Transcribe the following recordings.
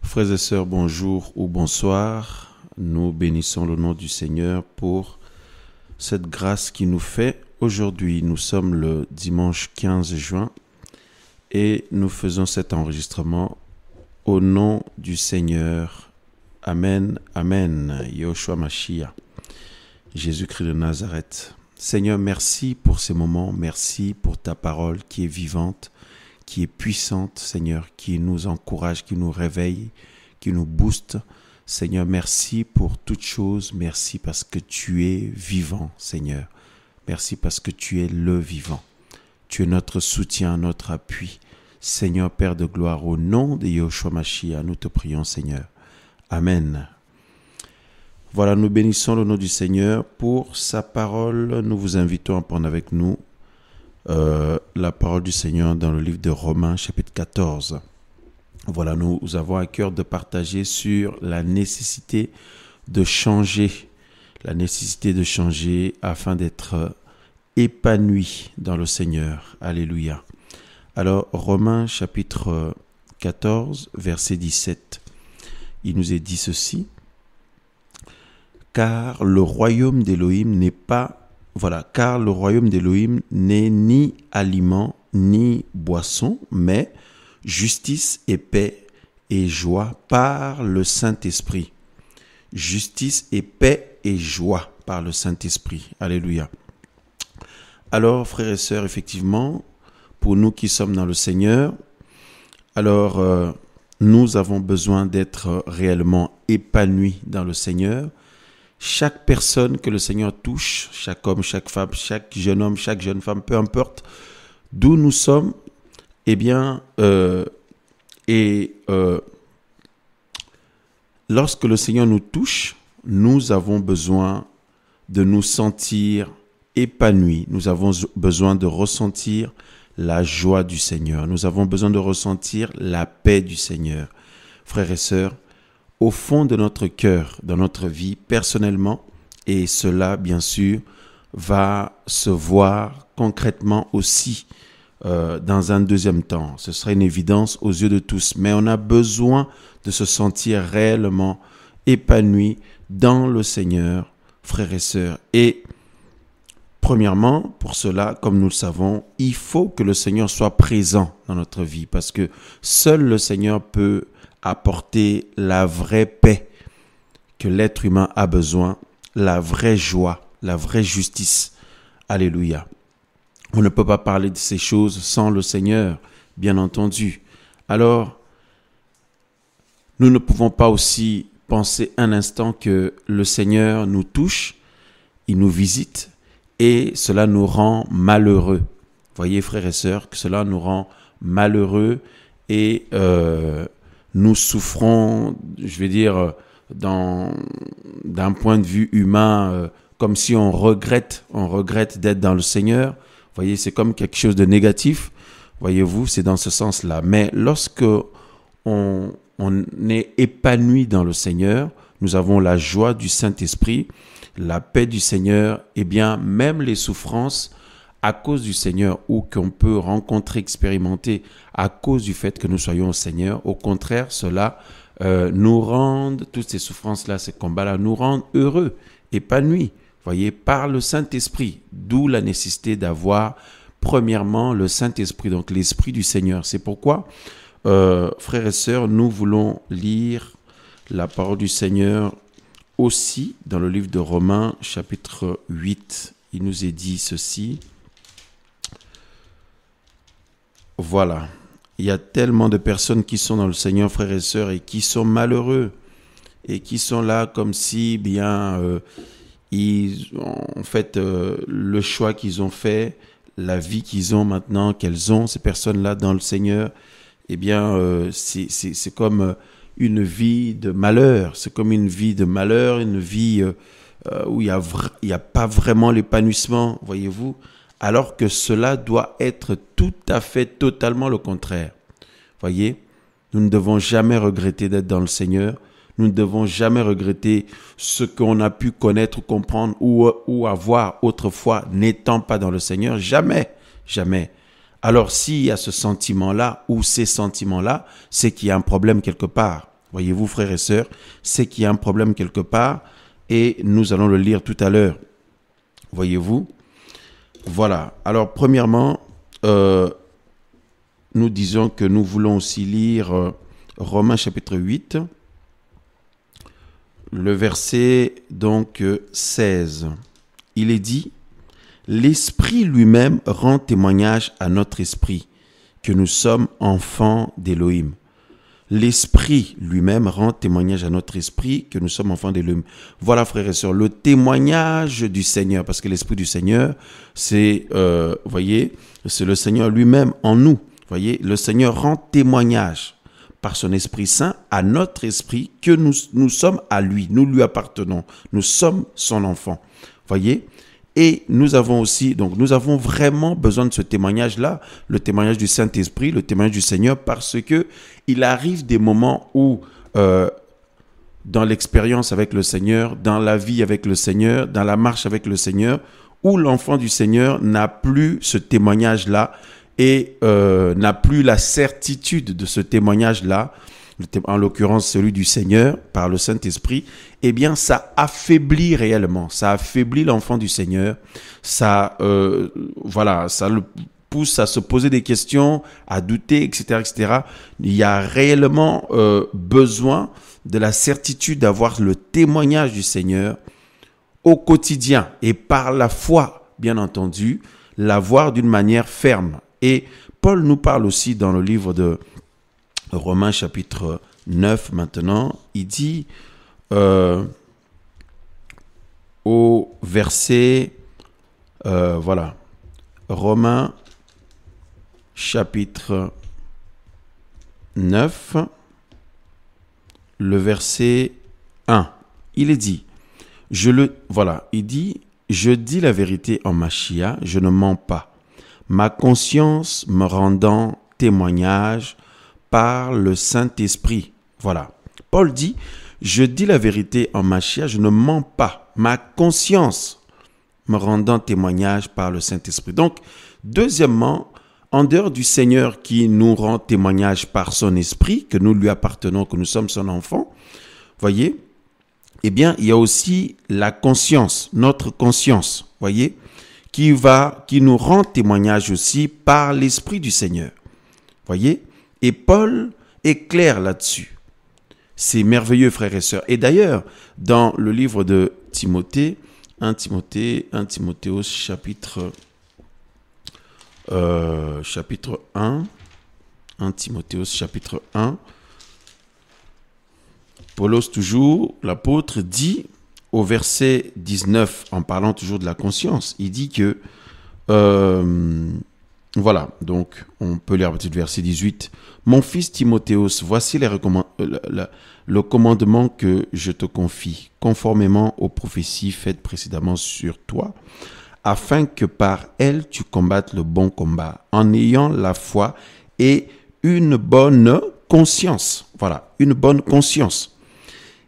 Frères et sœurs, bonjour ou bonsoir. Nous bénissons le nom du Seigneur pour cette grâce qu'il nous fait. Aujourd'hui, nous sommes le dimanche 15 juin et nous faisons cet enregistrement au nom du Seigneur. Amen, Amen. Yahushua Mashiach, Jésus-Christ de Nazareth. Seigneur, merci pour ces moments. Merci pour ta parole qui est vivante, qui est puissante, Seigneur, qui nous encourage, qui nous réveille, qui nous booste. Seigneur, merci pour toutes choses. Merci parce que tu es vivant, Seigneur. Merci parce que tu es le vivant. Tu es notre soutien, notre appui. Seigneur, Père de gloire, au nom de Yahushua Mashiach, nous te prions, Seigneur. Amen. Voilà, nous bénissons le nom du Seigneur pour sa parole. Nous vous invitons à prendre avec nous la parole du Seigneur dans le livre de Romains, chapitre 14. Voilà, nous avons à cœur de partager sur la nécessité de changer. La nécessité de changer afin d'être épanoui dans le Seigneur. Alléluia. Alors, Romains, chapitre 14, verset 17. Il nous est dit ceci. Car le royaume d'Élohim n'est ni aliment ni boisson, mais justice et paix et joie par le Saint-Esprit. Justice et paix et joie par le Saint-Esprit. Alléluia. Alors, frères et sœurs, effectivement, pour nous qui sommes dans le Seigneur, alors nous avons besoin d'être réellement épanouis dans le Seigneur. Chaque personne que le Seigneur touche, chaque homme, chaque femme, chaque jeune homme, chaque jeune femme, peu importe d'où nous sommes, eh bien, lorsque le Seigneur nous touche, nous avons besoin de nous sentir épanouis. Nous avons besoin de ressentir la joie du Seigneur. Nous avons besoin de ressentir la paix du Seigneur. Frères et sœurs, au fond de notre cœur, dans notre vie personnellement, et cela, bien sûr, va se voir concrètement aussi dans un deuxième temps. Ce sera une évidence aux yeux de tous, mais on a besoin de se sentir réellement épanoui dans le Seigneur, frères et sœurs. Et premièrement, pour cela, comme nous le savons, il faut que le Seigneur soit présent dans notre vie, parce que seul le Seigneur peut apporter la vraie paix que l'être humain a besoin, la vraie joie, la vraie justice. Alléluia. On ne peut pas parler de ces choses sans le Seigneur, bien entendu. Alors, nous ne pouvons pas aussi penser un instant que le Seigneur nous touche, il nous visite et cela nous rend malheureux. Voyez, frères et sœurs, que cela nous rend malheureux et nous souffrons, je vais dire, d'un point de vue humain, comme si on regrette d'être dans le Seigneur. Voyez, c'est comme quelque chose de négatif. Voyez-vous, c'est dans ce sens-là. Mais lorsque on est épanoui dans le Seigneur, nous avons la joie du Saint-Esprit, la paix du Seigneur, et bien même les souffrances à cause du Seigneur ou qu'on peut rencontrer, expérimenter à cause du fait que nous soyons au Seigneur. Au contraire, cela nous rend, toutes ces souffrances-là, ces combats-là, nous rendent heureux, épanouis, voyez, par le Saint-Esprit. D'où la nécessité d'avoir, premièrement, le Saint-Esprit, donc l'Esprit du Seigneur. C'est pourquoi, frères et sœurs, nous voulons lire la parole du Seigneur aussi dans le livre de Romains, chapitre 8. Il nous est dit ceci. Voilà, il y a tellement de personnes qui sont dans le Seigneur, frères et sœurs, et qui sont malheureux, et qui sont là comme si, le choix qu'ils ont fait, la vie qu'ils ont maintenant, qu'elles ont, ces personnes-là dans le Seigneur, eh bien, c'est comme une vie de malheur, c'est comme une vie de malheur, une vie où il y a pas vraiment l'épanouissement, voyez-vous, alors que cela doit être tout à fait, totalement le contraire. Voyez, nous ne devons jamais regretter d'être dans le Seigneur. Nous ne devons jamais regretter ce qu'on a pu connaître, comprendre ou avoir autrefois n'étant pas dans le Seigneur. Jamais, jamais. Alors s'il y a ce sentiment-là ou ces sentiments-là, c'est qu'il y a un problème quelque part. Voyez-vous, frères et sœurs, c'est qu'il y a un problème quelque part et nous allons le lire tout à l'heure. Voyez-vous? Voilà. Alors, premièrement, nous disons que nous voulons aussi lire Romains chapitre 8, le verset donc 16. Il est dit, « L'Esprit lui-même rend témoignage à notre esprit que nous sommes enfants d'Élohim. » L'Esprit lui-même rend témoignage à notre esprit que nous sommes enfants d'Élohim. Voilà, frères et sœurs, le témoignage du Seigneur, parce que l'Esprit du Seigneur, c'est, voyez, c'est le Seigneur lui-même en nous. Voyez, le Seigneur rend témoignage par son Esprit Saint à notre esprit que nous sommes à lui, nous lui appartenons, nous sommes son enfant. Voyez, et nous avons aussi, donc nous avons vraiment besoin de ce témoignage-là, le témoignage du Saint-Esprit, le témoignage du Seigneur, parce que il arrive des moments où, dans l'expérience avec le Seigneur, dans la vie avec le Seigneur, dans la marche avec le Seigneur, où l'enfant du Seigneur n'a plus ce témoignage-là et n'a plus la certitude de ce témoignage-là, en l'occurrence celui du Seigneur par le Saint-Esprit, eh bien ça affaiblit réellement, ça affaiblit l'enfant du Seigneur, ça, voilà, ça le pousse à se poser des questions, à douter, etc., etc. Il y a réellement besoin de la certitude d'avoir le témoignage du Seigneur au quotidien et par la foi, bien entendu, l'avoir d'une manière ferme. Et Paul nous parle aussi dans le livre de Romains chapitre 9 maintenant, il dit au verset, voilà, Romains chapitre 9, le verset 1, il est dit, il dit, je dis la vérité en Machia, je ne mens pas, ma conscience me rendant témoignage par le Saint-Esprit. Voilà. Paul dit, je dis la vérité en Machia, je ne mens pas. Ma conscience me rendant témoignage par le Saint-Esprit. Donc, deuxièmement, en dehors du Seigneur qui nous rend témoignage par son Esprit, que nous lui appartenons, que nous sommes son enfant, voyez, eh bien, il y a aussi la conscience, notre conscience, voyez, qui nous rend témoignage aussi par l'Esprit du Seigneur. Voyez? Et Paul est clair là-dessus. C'est merveilleux, frères et sœurs. Et d'ailleurs, dans le livre de Timothée, 1 Timothéos chapitre 1, 1 Timothéos chapitre 1, Paulos toujours, l'apôtre dit au verset 19, en parlant toujours de la conscience, il dit que, voilà, donc on peut lire à partir du verset 18, « Mon fils Timothéos, voici le commandement que je te confie, conformément aux prophéties faites précédemment sur toi, afin que par elles tu combattes le bon combat, en ayant la foi et une bonne conscience. » Voilà, une bonne conscience.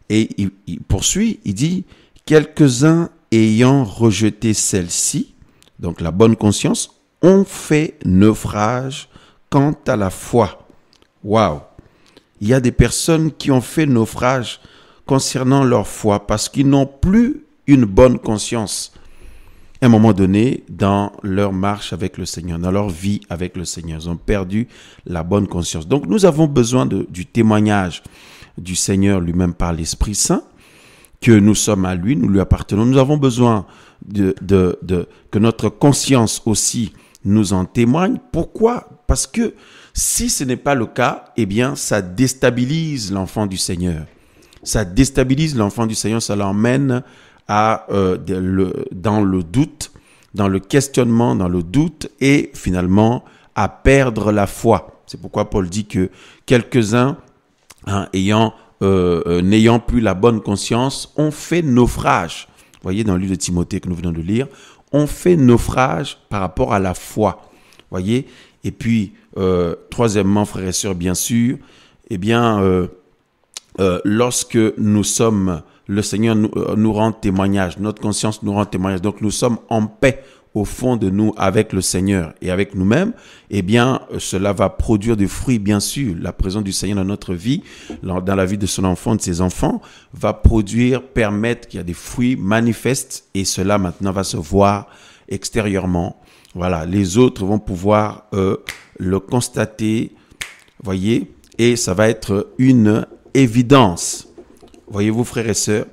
Et il poursuit, il dit, « Quelques-uns ayant rejeté celle-ci, donc la bonne conscience, ont fait naufrage quant à la foi. » Waouh! Il y a des personnes qui ont fait naufrage concernant leur foi parce qu'ils n'ont plus une bonne conscience à un moment donné dans leur marche avec le Seigneur, dans leur vie avec le Seigneur. Ils ont perdu la bonne conscience. Donc nous avons besoin du témoignage du Seigneur lui-même par l'Esprit Saint, que nous sommes à lui, nous lui appartenons. Nous avons besoin que notre conscience aussi nous en témoigne. Pourquoi? Parce que si ce n'est pas le cas, eh bien, ça déstabilise l'enfant du Seigneur. Ça déstabilise l'enfant du Seigneur, ça l'emmène dans le doute, dans le questionnement, dans le doute et finalement à perdre la foi. C'est pourquoi Paul dit que quelques-uns, n'ayant plus la bonne conscience, ont fait naufrage. Vous voyez dans le livre de Timothée que nous venons de lire, on fait naufrage par rapport à la foi. Voyez. Et puis, troisièmement, frères et sœurs, bien sûr, eh bien, lorsque nous sommes, le Seigneur nous rend témoignage, notre conscience nous rend témoignage, donc nous sommes en paix au fond de nous avec le Seigneur et avec nous-mêmes, eh bien, cela va produire des fruits, bien sûr. La présence du Seigneur dans notre vie, dans la vie de son enfant, de ses enfants, va permettre qu'il y a des fruits manifestes et cela maintenant va se voir extérieurement. Voilà, les autres vont pouvoir le constater, voyez, et ça va être une évidence. Voyez-vous, frères et sœurs.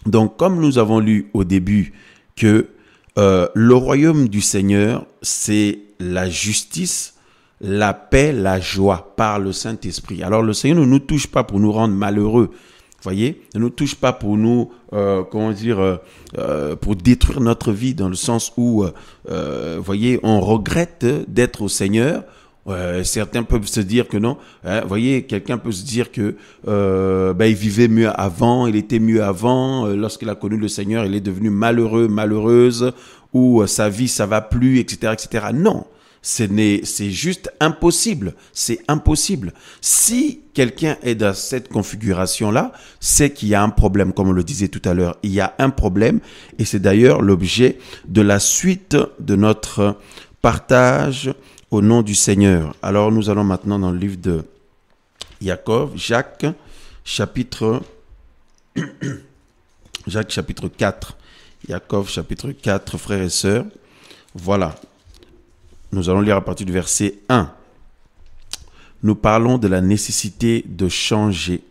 Donc, comme nous avons lu au début que le royaume du Seigneur, c'est la justice, la paix, la joie par le Saint-Esprit. Alors, le Seigneur ne nous touche pas pour nous rendre malheureux. Voyez, ne nous touche pas pour nous, pour détruire notre vie, dans le sens où, voyez, on regrette d'être au Seigneur. Certains peuvent se dire que non. Voyez, quelqu'un peut se dire que il vivait mieux avant, il était mieux avant. Lorsqu'il a connu le Seigneur, il est devenu malheureux, malheureuse, ou sa vie ça va plus, etc., etc. Non. C'est juste impossible. C'est impossible. Si quelqu'un est dans cette configuration-là, c'est qu'il y a un problème, comme on le disait tout à l'heure. Il y a un problème et c'est d'ailleurs l'objet de la suite de notre partage au nom du Seigneur. Alors nous allons maintenant dans le livre de Jacques, chapitre 4. Jacob, chapitre 4, frères et sœurs. Voilà. Nous allons lire à partir du verset 1. Nous parlons de la nécessité de changer.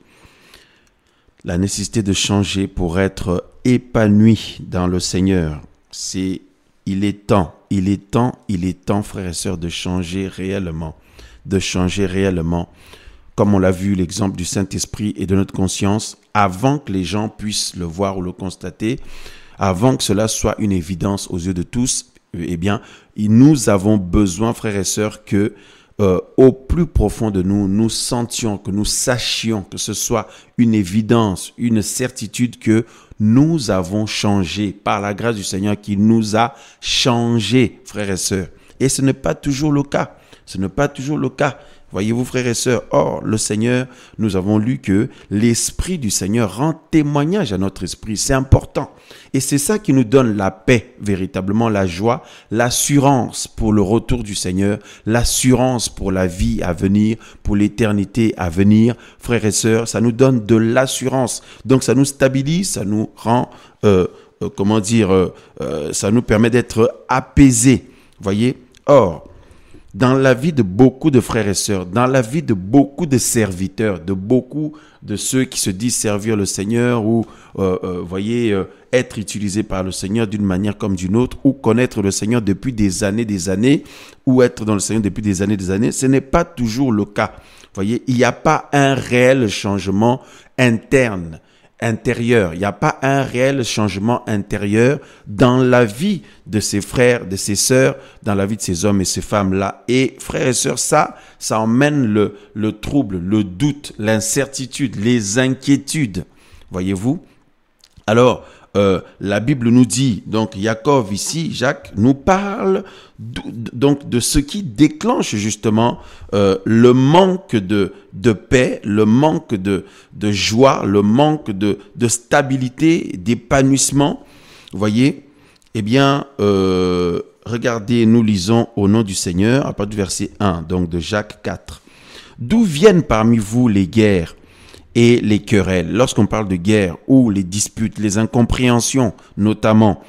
La nécessité de changer pour être épanoui dans le Seigneur. Il est temps, frères et sœurs, de changer réellement. De changer réellement. Comme on l'a vu, l'exemple du Saint-Esprit et de notre conscience, avant que les gens puissent le voir ou le constater, avant que cela soit une évidence aux yeux de tous, eh bien, nous avons besoin, frères et sœurs, que au plus profond de nous, nous sentions, que nous sachions, que ce soit une évidence, une certitude que nous avons changé par la grâce du Seigneur qui nous a changé, frères et sœurs. Et ce n'est pas toujours le cas. Ce n'est pas toujours le cas. Voyez-vous, frères et sœurs, or, le Seigneur, nous avons lu que l'Esprit du Seigneur rend témoignage à notre esprit. C'est important. Et c'est ça qui nous donne la paix, véritablement la joie, l'assurance pour le retour du Seigneur, l'assurance pour la vie à venir, pour l'éternité à venir. Frères et sœurs, ça nous donne de l'assurance. Donc, ça nous stabilise, ça nous rend, ça nous permet d'être apaisés. Voyez? Or, dans la vie de beaucoup de frères et sœurs, dans la vie de beaucoup de serviteurs, de beaucoup de ceux qui se disent servir le Seigneur ou, être utilisés par le Seigneur d'une manière comme d'une autre, ou connaître le Seigneur depuis des années, ou être dans le Seigneur depuis des années, ce n'est pas toujours le cas. Voyez, il n'y a pas un réel changement intérieur. Il n'y a pas un réel changement intérieur dans la vie de ses frères, de ses sœurs, dans la vie de ces hommes et ces femmes-là. Et frères et sœurs, ça emmène le trouble, le doute, l'incertitude, les inquiétudes. Voyez-vous? Alors, la Bible nous dit, donc Jacob ici, Jacques, nous parle donc de ce qui déclenche justement le manque de paix, le manque de joie, le manque de stabilité, d'épanouissement. Vous voyez? Eh bien, regardez, nous lisons au nom du Seigneur, à partir du verset 1, donc de Jacques 4. D'où viennent parmi vous les guerres et les querelles? Lorsqu'on parle de guerre ou les disputes, les incompréhensions notamment,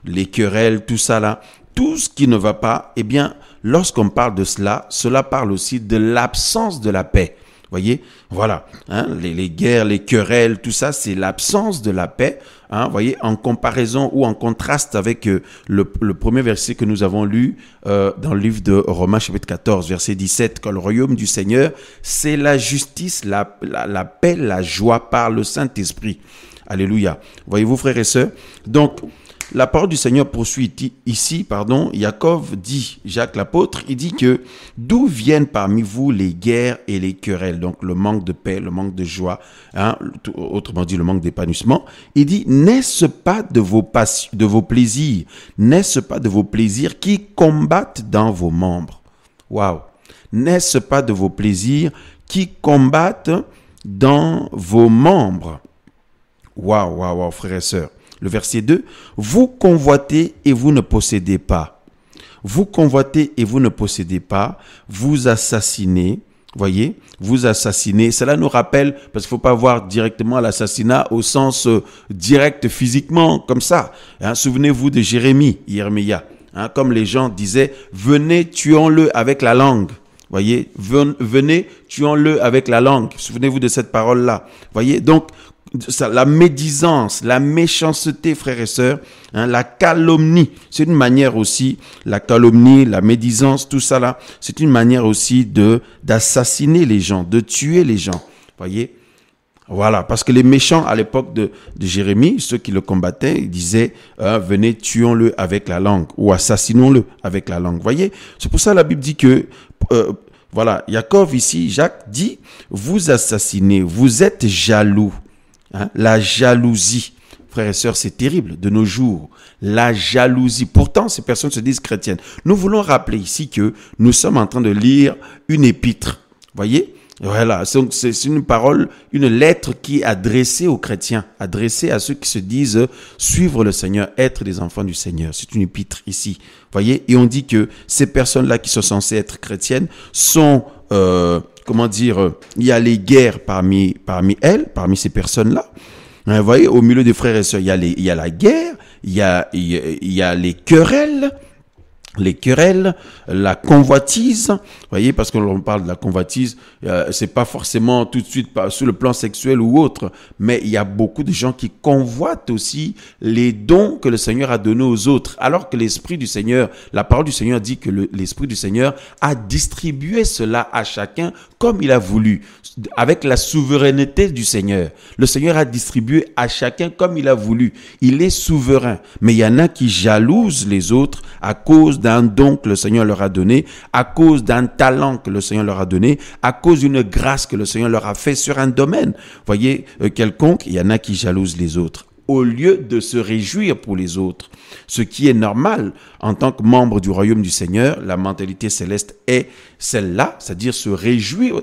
les querelles, tout ça là, tout ce qui ne va pas, eh bien, lorsqu'on parle de cela, cela parle aussi de l'absence de la paix. Voyez, voilà, les guerres, les querelles, tout ça, c'est l'absence de la paix. Voyez, en comparaison ou en contraste avec le premier verset que nous avons lu dans le livre de Romains chapitre 14, verset 17, quand le royaume du Seigneur, c'est la justice, la paix, la joie par le Saint-Esprit. Alléluia. Voyez-vous, frères et sœurs? Donc, la parole du Seigneur poursuit ici, Jacob dit, Jacques l'apôtre, il dit que d'où viennent parmi vous les guerres et les querelles, donc le manque de paix, le manque de joie, autrement dit le manque d'épanouissement. Il dit, n'est-ce pas de vos plaisirs, n'est-ce pas de vos plaisirs qui combattent dans vos membres? Waouh! N'est-ce pas de vos plaisirs qui combattent dans vos membres? Waouh, frères et sœurs. Le verset 2, vous convoitez et vous ne possédez pas. Vous convoitez et vous ne possédez pas. Vous assassinez. Voyez, vous assassinez. Cela nous rappelle, parce qu'il ne faut pas voir directement l'assassinat au sens direct physiquement, comme ça. Hein, souvenez-vous de Jérémia. Hein, comme les gens disaient, venez, tuons-le avec la langue. Voyez, venez, tuons-le avec la langue. Souvenez-vous de cette parole-là. Voyez, donc, la médisance, la méchanceté, frères et sœurs, hein, la calomnie, c'est une manière aussi, la calomnie, la médisance, tout ça là, c'est une manière aussi d'assassiner les gens, de tuer les gens. Voyez, voilà, parce que les méchants à l'époque de Jérémie, ceux qui le combattaient, ils disaient venez, tuons-le avec la langue ou assassinons-le avec la langue. Voyez, c'est pour ça la Bible dit que voilà, Jacob ici, Jacques dit vous assassinez, vous êtes jaloux. Hein, la jalousie, frères et sœurs, c'est terrible de nos jours. La jalousie. Pourtant, ces personnes se disent chrétiennes. Nous voulons rappeler ici que nous sommes en train de lire une épître. Voyez? Voilà, c'est une parole, une lettre qui est adressée aux chrétiens, adressée à ceux qui se disent suivre le Seigneur, être des enfants du Seigneur. C'est une épître ici. Voyez? Et on dit que ces personnes-là qui sont censées être chrétiennes sont... comment dire, il y a les guerres parmi elles, parmi ces personnes-là. Vous voyez, au milieu des frères et sœurs, il y a la guerre, il y a les querelles, la convoitise. Vous voyez, parce que l'on parle de la convoitise, c'est pas forcément tout de suite sur le plan sexuel ou autre, mais il y a beaucoup de gens qui convoitent aussi les dons que le Seigneur a donnés aux autres, alors que l'Esprit du Seigneur, la parole du Seigneur dit que l'Esprit du Seigneur a distribué cela à chacun comme il a voulu, avec la souveraineté du Seigneur. Le Seigneur a distribué à chacun comme il a voulu. Il est souverain. Mais il y en a qui jalousent les autres à cause d'un don que le Seigneur leur a donné, à cause d'un talent que le Seigneur leur a donné, à cause d'une grâce que le Seigneur leur a fait sur un domaine. Voyez, quelconque, il y en a qui jalousent les autres, au lieu de se réjouir pour les autres. Ce qui est normal en tant que membre du royaume du Seigneur, la mentalité céleste est celle-là, c'est-à-dire se réjouir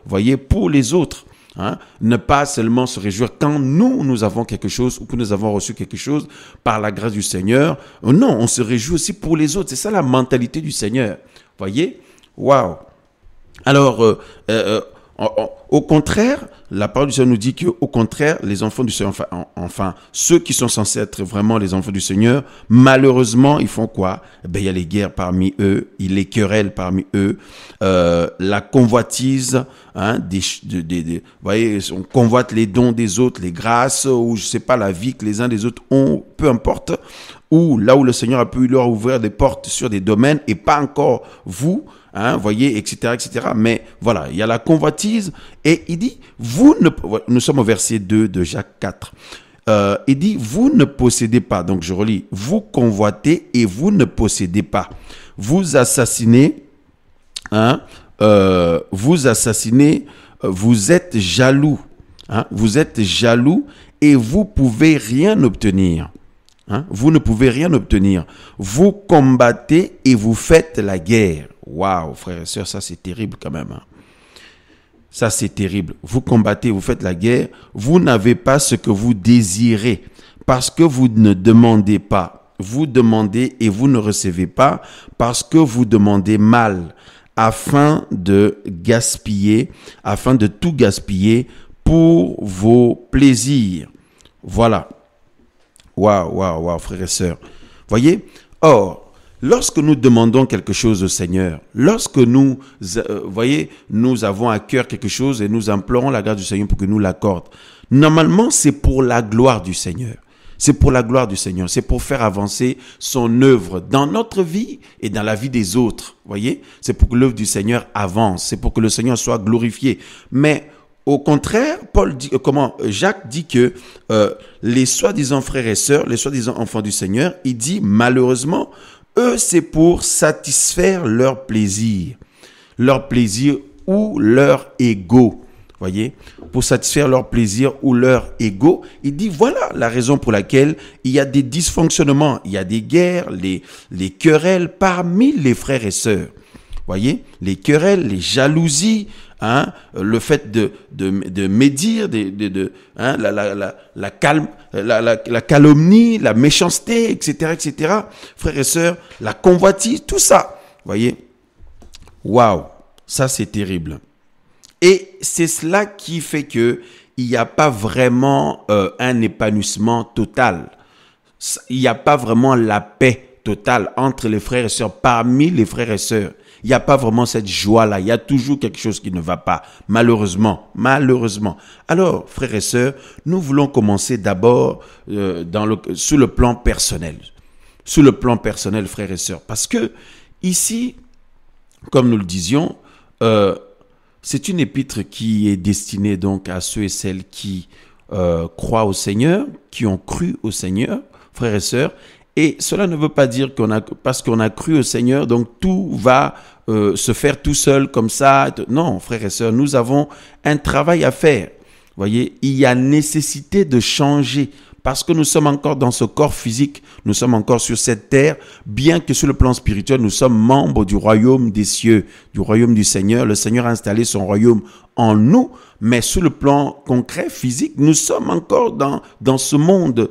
voyez, pour les autres. Hein? Ne pas seulement se réjouir quand nous avons quelque chose ou que nous avons reçu quelque chose par la grâce du Seigneur. Non, on se réjouit aussi pour les autres. C'est ça la mentalité du Seigneur. Voyez? Waouh! Alors, au contraire, la parole du Seigneur nous dit que, au contraire, les enfants du Seigneur, enfin, ceux qui sont censés être vraiment les enfants du Seigneur, malheureusement, ils font quoi? Il y a les guerres parmi eux, il y a les querelles parmi eux, la convoitise, hein, vous voyez, on convoite les dons des autres, les grâces, ou je sais pas, la vie que les uns des autres ont, peu importe, ou là où le Seigneur a pu leur ouvrir des portes sur des domaines et pas encore vous, hein, voyez, etc., etc. Mais voilà, il y a la convoitise et il dit, nous sommes au verset 2 de Jacques 4. Il dit, vous ne possédez pas, donc je relis, vous convoitez et vous ne possédez pas. Vous assassinez, hein, vous êtes jaloux, hein, vous êtes jaloux et vous pouvez rien obtenir. Hein? Vous ne pouvez rien obtenir. Vous combattez et vous faites la guerre. Waouh, frères et sœurs, ça c'est terrible quand même. Hein? Ça c'est terrible. Vous combattez, vous faites la guerre. Vous n'avez pas ce que vous désirez parce que vous ne demandez pas. Vous demandez et vous ne recevez pas parce que vous demandez mal, afin de tout gaspiller pour vos plaisirs. Voilà. Waouh, frères et sœurs. Voyez? Or, lorsque nous demandons quelque chose au Seigneur, lorsque nous avons à cœur quelque chose et nous implorons la grâce du Seigneur pour que nous l'accorde, normalement, c'est pour la gloire du Seigneur. C'est pour la gloire du Seigneur. C'est pour faire avancer son œuvre dans notre vie et dans la vie des autres. Voyez? C'est pour que l'œuvre du Seigneur avance. C'est pour que le Seigneur soit glorifié. Mais au contraire, Jacques dit que les soi-disant frères et sœurs, les soi-disant enfants du Seigneur, il dit malheureusement, eux c'est pour satisfaire leur plaisir ou leur ego. Voyez, pour satisfaire leur plaisir ou leur ego, il dit voilà la raison pour laquelle il y a des dysfonctionnements, il y a des guerres, les querelles parmi les frères et sœurs. Voyez, les querelles, les jalousies, hein, le fait de médire, hein, la calomnie, la méchanceté, etc., etc. Frères et sœurs, la convoitise, tout ça. Voyez, waouh, ça c'est terrible. Et c'est cela qui fait que il n'y a pas vraiment un épanouissement total. Il n'y a pas vraiment la paix totale entre les frères et sœurs, parmi les frères et sœurs. Il n'y a pas vraiment cette joie-là. Il y a toujours quelque chose qui ne va pas, malheureusement. Malheureusement. Alors, frères et sœurs, nous voulons commencer d'abord sur le plan personnel. Sur le plan personnel, frères et sœurs. Parce que ici, comme nous le disions, c'est une épître qui est destinée donc à ceux et celles qui croient au Seigneur, qui ont cru au Seigneur, frères et sœurs. Et cela ne veut pas dire parce qu'on a cru au Seigneur, donc tout va se faire tout seul comme ça. Non, frères et sœurs, nous avons un travail à faire. Vous voyez, il y a nécessité de changer parce que nous sommes encore dans ce corps physique, nous sommes encore sur cette terre, bien que sur le plan spirituel, nous sommes membres du royaume des cieux, du royaume du Seigneur. Le Seigneur a installé son royaume en nous, mais sur le plan concret, physique, nous sommes encore dans ce monde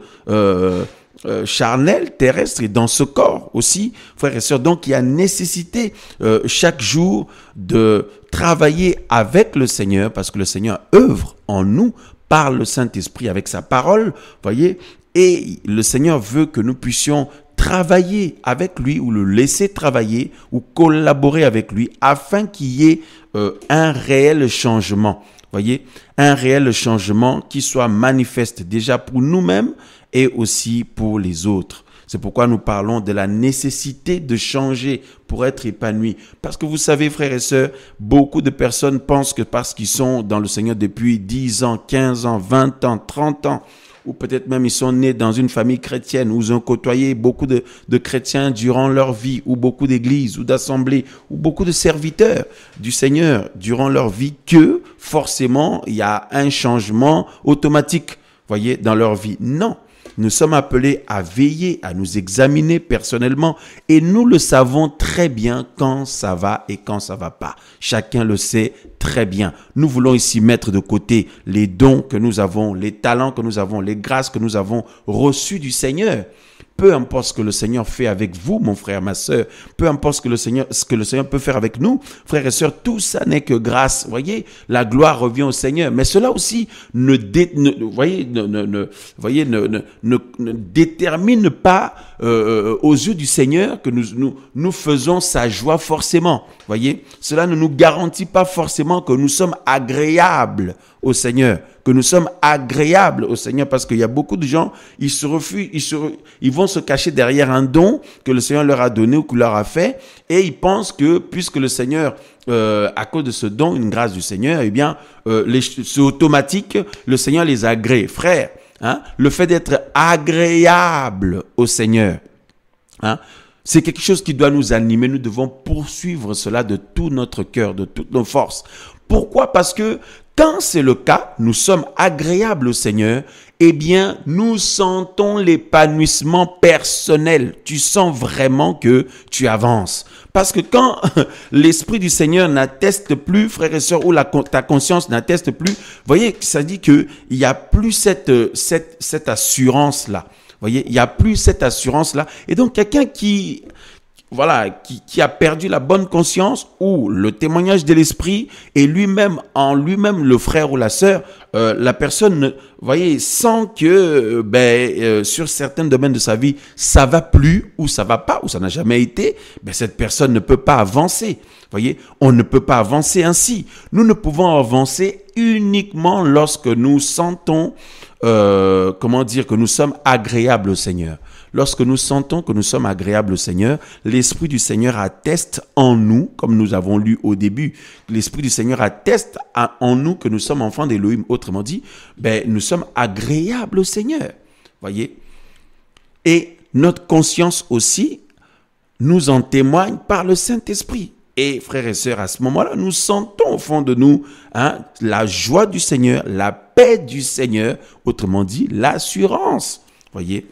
charnel, terrestre, et dans ce corps aussi, frères et sœurs. Donc, il y a nécessité chaque jour de travailler avec le Seigneur, parce que le Seigneur œuvre en nous par le Saint-Esprit avec sa parole, voyez, et le Seigneur veut que nous puissions travailler avec lui ou le laisser travailler ou collaborer avec lui afin qu'il y ait un réel changement, voyez, un réel changement qui soit manifeste déjà pour nous-mêmes et aussi pour les autres. C'est pourquoi nous parlons de la nécessité de changer pour être épanoui. Parce que vous savez, frères et sœurs, beaucoup de personnes pensent que parce qu'ils sont dans le Seigneur depuis 10 ans, 15 ans, 20 ans, 30 ans, ou peut-être même ils sont nés dans une famille chrétienne, où ils ont côtoyé beaucoup de chrétiens durant leur vie, ou beaucoup d'églises, ou d'assemblées, ou beaucoup de serviteurs du Seigneur durant leur vie, que forcément, il y a un changement automatique, voyez, dans leur vie. Non. Nous sommes appelés à veiller, à nous examiner personnellement et nous le savons très bien quand ça va et quand ça va pas. Chacun le sait très bien. Nous voulons ici mettre de côté les dons que nous avons, les talents que nous avons, les grâces que nous avons reçues du Seigneur. Peu importe ce que le Seigneur fait avec vous, mon frère, ma sœur, peu importe ce que le Seigneur peut faire avec nous, frères et sœurs, tout ça n'est que grâce. Voyez, la gloire revient au Seigneur. Mais cela aussi ne détermine pas aux yeux du Seigneur que nous faisons sa joie forcément. Voyez, cela ne nous garantit pas forcément que nous sommes agréables au Seigneur, que nous sommes agréables au Seigneur, parce qu'il y a beaucoup de gens, ils se refusent, ils vont se cacher derrière un don que le Seigneur leur a donné ou qu'il leur a fait, et ils pensent que puisque le Seigneur, à cause de ce don, une grâce du Seigneur, eh bien, c'est automatique, le Seigneur les agrée. Frère, hein, le fait d'être agréable au Seigneur, hein, c'est quelque chose qui doit nous animer. Nous devons poursuivre cela de tout notre cœur, de toutes nos forces. Pourquoi? Parce que quand c'est le cas, nous sommes agréables au Seigneur, eh bien, nous sentons l'épanouissement personnel. Tu sens vraiment que tu avances. Parce que quand l'Esprit du Seigneur n'atteste plus, frères et sœurs, ou ta conscience n'atteste plus, voyez, ça dit qu'il n'y a plus cette assurance-là. Voyez, il n'y a plus cette assurance-là. Et donc, quelqu'un qui a perdu la bonne conscience ou le témoignage de l'esprit et en lui-même le frère ou la sœur, la personne, sent que sur certains domaines de sa vie, ça va plus ou ça va pas ou ça n'a jamais été, cette personne ne peut pas avancer. Voyez, on ne peut pas avancer ainsi. Nous ne pouvons avancer uniquement lorsque nous sentons que nous sommes agréables au Seigneur. Lorsque nous sentons que nous sommes agréables au Seigneur, l'Esprit du Seigneur atteste en nous, comme nous avons lu au début, l'Esprit du Seigneur atteste en nous que nous sommes enfants d'Élohim. Autrement dit, nous sommes agréables au Seigneur. Voyez? Et notre conscience aussi nous en témoigne par le Saint-Esprit. Et frères et sœurs, à ce moment-là, nous sentons au fond de nous la joie du Seigneur, la paix du Seigneur, autrement dit, l'assurance. Voyez?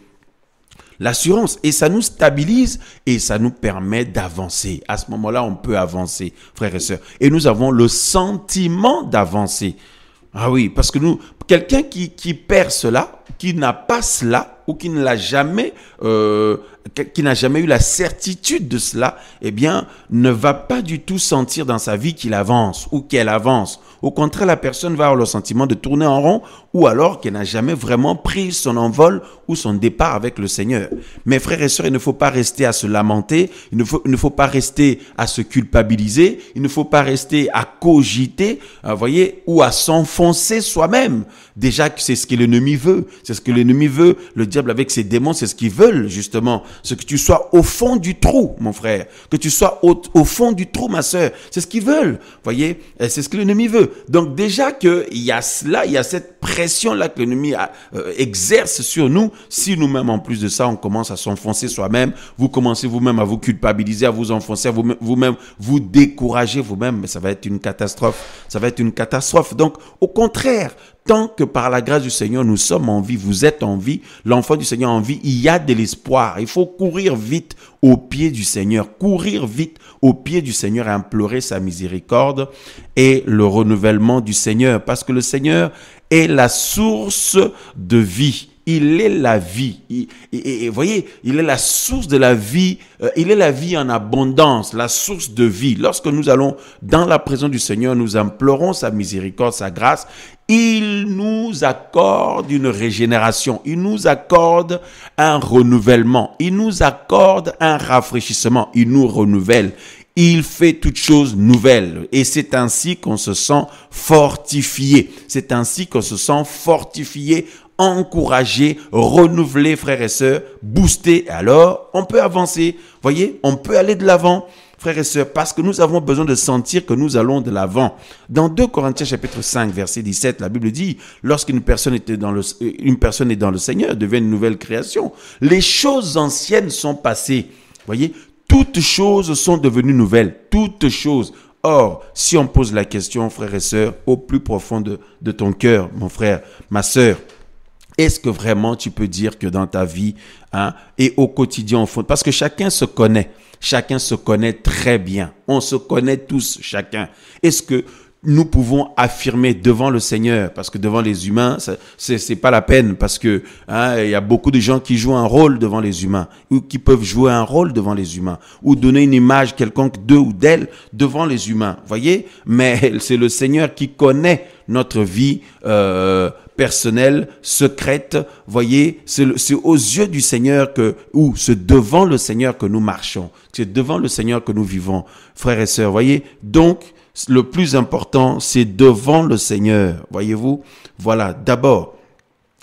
L'assurance. Et ça nous stabilise et ça nous permet d'avancer. À ce moment-là, on peut avancer, frères et sœurs. Et nous avons le sentiment d'avancer. Ah oui, parce que quelqu'un qui perd cela, qui n'a pas cela, ou qui n'a jamais eu la certitude de cela, eh bien, ne va pas du tout sentir dans sa vie qu'il avance ou qu'elle avance. Au contraire, la personne va avoir le sentiment de tourner en rond ou alors qu'elle n'a jamais vraiment pris son envol ou son départ avec le Seigneur. Mais frères et sœurs, il ne faut pas rester à se lamenter, il ne faut pas rester à se culpabiliser, il ne faut pas rester à cogiter, voyez, ou à s'enfoncer soi-même. Déjà que c'est ce que l'ennemi veut, c'est ce que l'ennemi veut, le diable avec ses démons, c'est ce qu'ils veulent justement, c'est que tu sois au fond du trou, mon frère, que tu sois au fond du trou, ma sœur, c'est ce qu'ils veulent, voyez, c'est ce que l'ennemi veut. Donc déjà qu'il y a cela, il y a cette pression-là que l'ennemi exerce sur nous, si nous-mêmes en plus de ça, on commence à s'enfoncer soi-même, vous commencez vous-même à vous culpabiliser, à vous enfoncer, à vous-même vous décourager vous-même, mais ça va être une catastrophe, ça va être une catastrophe. Donc au contraire, tant que par la grâce du Seigneur, nous sommes en vie, vous êtes en vie, l'enfant du Seigneur en vie, il y a de l'espoir. Il faut courir vite au pied du Seigneur, courir vite au pied du Seigneur et implorer sa miséricorde et le renouvellement du Seigneur. Parce que le Seigneur est la source de vie. Il est la vie. Et voyez, il est la source de la vie. Il est la vie en abondance, la source de vie. Lorsque nous allons dans la présence du Seigneur, nous implorons sa miséricorde, sa grâce. Il nous accorde une régénération. Il nous accorde un renouvellement. Il nous accorde un rafraîchissement. Il nous renouvelle. Il fait toutes choses nouvelles. Et c'est ainsi qu'on se sent fortifié. C'est ainsi qu'on se sent fortifié, encouragé, renouvelé, frères et sœurs, boosté. Alors, on peut avancer. Voyez, on peut aller de l'avant, frères et sœurs, parce que nous avons besoin de sentir que nous allons de l'avant. Dans 2 Corinthiens chapitre 5, verset 17, la Bible dit, lorsqu'une personne est dans le Seigneur, elle devient une nouvelle création. Les choses anciennes sont passées. Voyez, toutes choses sont devenues nouvelles. Toutes choses. Or, si on pose la question, frères et sœurs, au plus profond de ton cœur, mon frère, ma sœur, est-ce que vraiment tu peux dire que dans ta vie et au quotidien, au fond, parce que chacun se connaît très bien. On se connaît tous, chacun. Est-ce que nous pouvons affirmer devant le Seigneur, parce que devant les humains, c'est pas la peine, parce que il y a beaucoup de gens qui jouent un rôle devant les humains, ou qui peuvent jouer un rôle devant les humains, ou donner une image quelconque d'eux ou d'elles devant les humains. Voyez, mais c'est le Seigneur qui connaît notre vie personnelle, secrète. Voyez, c'est aux yeux du Seigneur c'est devant le Seigneur que nous marchons, c'est devant le Seigneur que nous vivons, frères et sœurs. Voyez, donc le plus important, c'est devant le Seigneur, voyez-vous. Voilà, d'abord.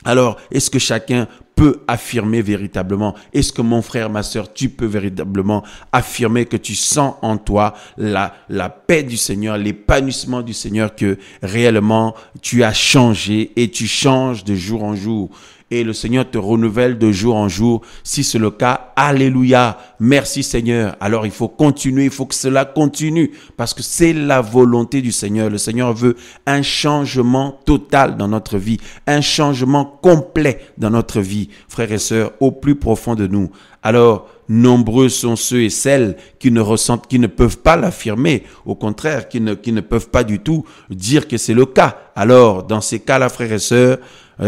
Alors, est-ce que chacun peut affirmer véritablement, est-ce que mon frère, ma sœur, tu peux véritablement affirmer que tu sens en toi la paix du Seigneur, l'épanouissement du Seigneur, que réellement tu as changé et tu changes de jour en jour. Et le Seigneur te renouvelle de jour en jour. Si c'est le cas, alléluia, merci Seigneur. Alors il faut continuer, il faut que cela continue, parce que c'est la volonté du Seigneur. Le Seigneur veut un changement total dans notre vie, un changement complet dans notre vie, frères et sœurs, au plus profond de nous. Alors, nombreux sont ceux et celles qui ne peuvent pas l'affirmer, au contraire, qui ne peuvent pas du tout dire que c'est le cas. Alors, dans ces cas-là, frères et sœurs,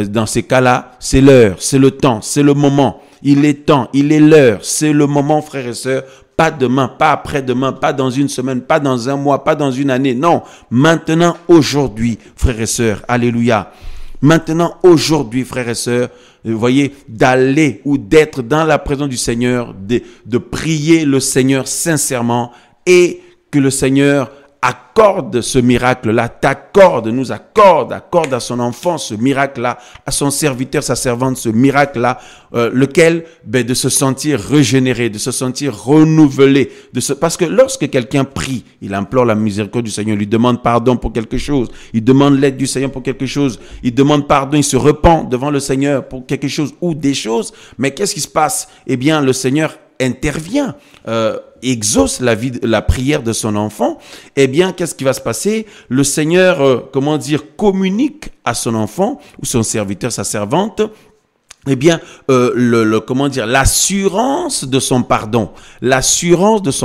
dans ces cas-là, c'est l'heure, c'est le temps, c'est le moment. Il est temps, il est l'heure, c'est le moment, frères et sœurs. Pas demain, pas après-demain, pas dans une semaine, pas dans un mois, pas dans une année. Non, maintenant, aujourd'hui, frères et sœurs. Alléluia. Maintenant, aujourd'hui, frères et sœurs, vous voyez, d'aller ou d'être dans la présence du Seigneur, de prier le Seigneur sincèrement, et que le Seigneur accorde ce miracle-là, accorde à son enfant ce miracle-là, à son serviteur, sa servante, ce miracle-là, lequel, de se sentir régénéré, de se sentir renouvelé, parce que lorsque quelqu'un prie, il implore la miséricorde du Seigneur, il lui demande pardon pour quelque chose, il demande l'aide du Seigneur pour quelque chose, il demande pardon, il se repent devant le Seigneur pour quelque chose ou des choses, mais qu'est-ce qui se passe? Eh bien, le Seigneur intervient, exauce la prière de son enfant. Eh bien, qu'est-ce qui va se passer? Le Seigneur, communique à son enfant ou son serviteur, sa servante, eh bien, comment dire, l'assurance de son pardon, l'assurance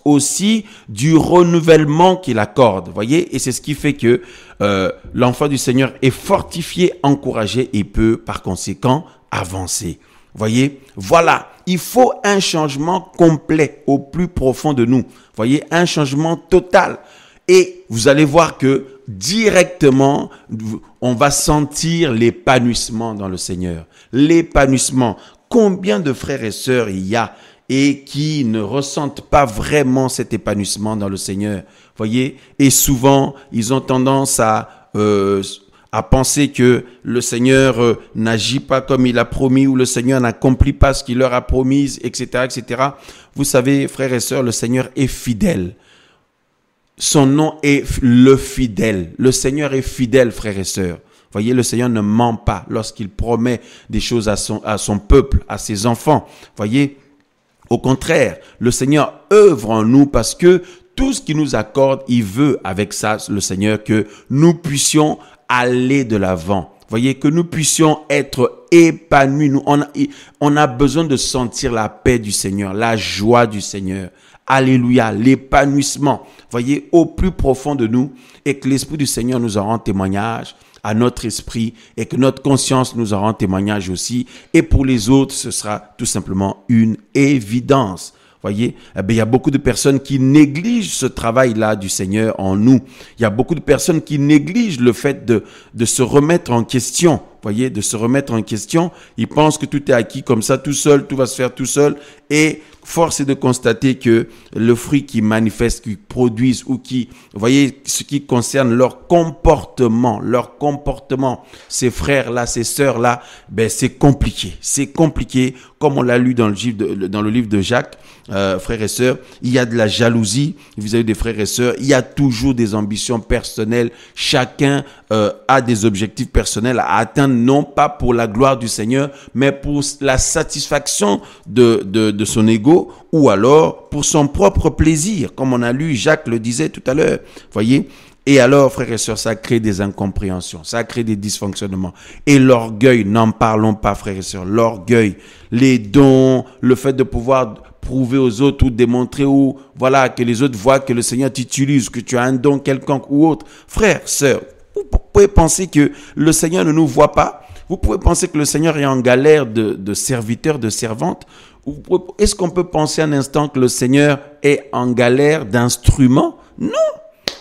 aussi du renouvellement qu'il accorde, voyez, et c'est ce qui fait que l'enfant du Seigneur est fortifié, encouragé et peut par conséquent avancer. Voyez, voilà, il faut un changement complet au plus profond de nous, voyez, un changement total. Et vous allez voir que directement, on va sentir l'épanouissement dans le Seigneur. L'épanouissement. Combien de frères et sœurs il y a et qui ne ressentent pas vraiment cet épanouissement dans le Seigneur. Voyez, et souvent, ils ont tendance à penser que le Seigneur n'agit pas comme il a promis ou le Seigneur n'accomplit pas ce qu'il leur a promis, etc., etc. Vous savez, frères et sœurs, le Seigneur est fidèle. Son nom est le fidèle. Le Seigneur est fidèle, frères et sœurs. Voyez, le Seigneur ne ment pas lorsqu'il promet des choses à son peuple, à ses enfants. Voyez, au contraire, le Seigneur œuvre en nous parce que tout ce qu'il nous accorde, il veut avec ça, le Seigneur, que nous puissions aller de l'avant. Voyez, que nous puissions être épanouis. On a besoin de sentir la paix du Seigneur, la joie du Seigneur. Alléluia, l'épanouissement, voyez, au plus profond de nous, et que l'Esprit du Seigneur nous en rend témoignage à notre esprit, et que notre conscience nous en rend témoignage aussi, et pour les autres, ce sera tout simplement une évidence. Voyez, il y a beaucoup de personnes qui négligent ce travail-là du Seigneur en nous. Il y a beaucoup de personnes qui négligent le fait de se remettre en question. Voyez, de se remettre en question. Ils pensent que tout est acquis comme ça, tout seul, tout va se faire tout seul. Et force est de constater que le fruit qu'ils manifestent, qu'ils produisent ou qui, voyez, ce qui concerne leur comportement, ces frères-là, ces sœurs-là, c'est compliqué. C'est compliqué, comme on l'a lu dans le livre de Jacques. Frères et sœurs, il y a de la jalousie vis-à-vis des frères et sœurs, il y a toujours des ambitions personnelles, chacun a des objectifs personnels à atteindre, non pas pour la gloire du Seigneur, mais pour la satisfaction de son ego, ou alors pour son propre plaisir, comme on a lu, Jacques le disait tout à l'heure, voyez. Et alors, frères et sœurs, ça crée des incompréhensions, ça crée des dysfonctionnements. Et l'orgueil, n'en parlons pas, frères et sœurs, l'orgueil, les dons, le fait de pouvoir prouver aux autres ou démontrer ou voilà que les autres voient que le Seigneur t'utilise, que tu as un don quelconque ou autre. Frères, sœurs, vous pouvez penser que le Seigneur ne nous voit pas. Vous pouvez penser que le Seigneur est en galère de serviteurs, de servantes. Est-ce qu'on peut penser un instant que le Seigneur est en galère d'instruments? Non.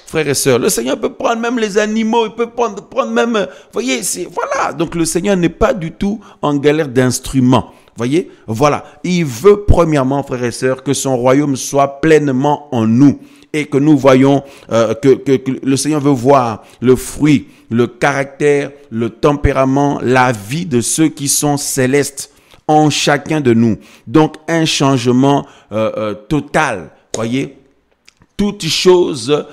Frères et sœurs, le Seigneur peut prendre même les animaux, il peut prendre même, voyez, voilà. Donc le Seigneur n'est pas du tout en galère d'instruments. Voyez, voilà. Il veut premièrement, frères et sœurs, que son royaume soit pleinement en nous et que nous voyons que le Seigneur veut voir le fruit, le caractère, le tempérament, la vie de ceux qui sont célestes en chacun de nous. Donc un changement total, voyez. Toutes choses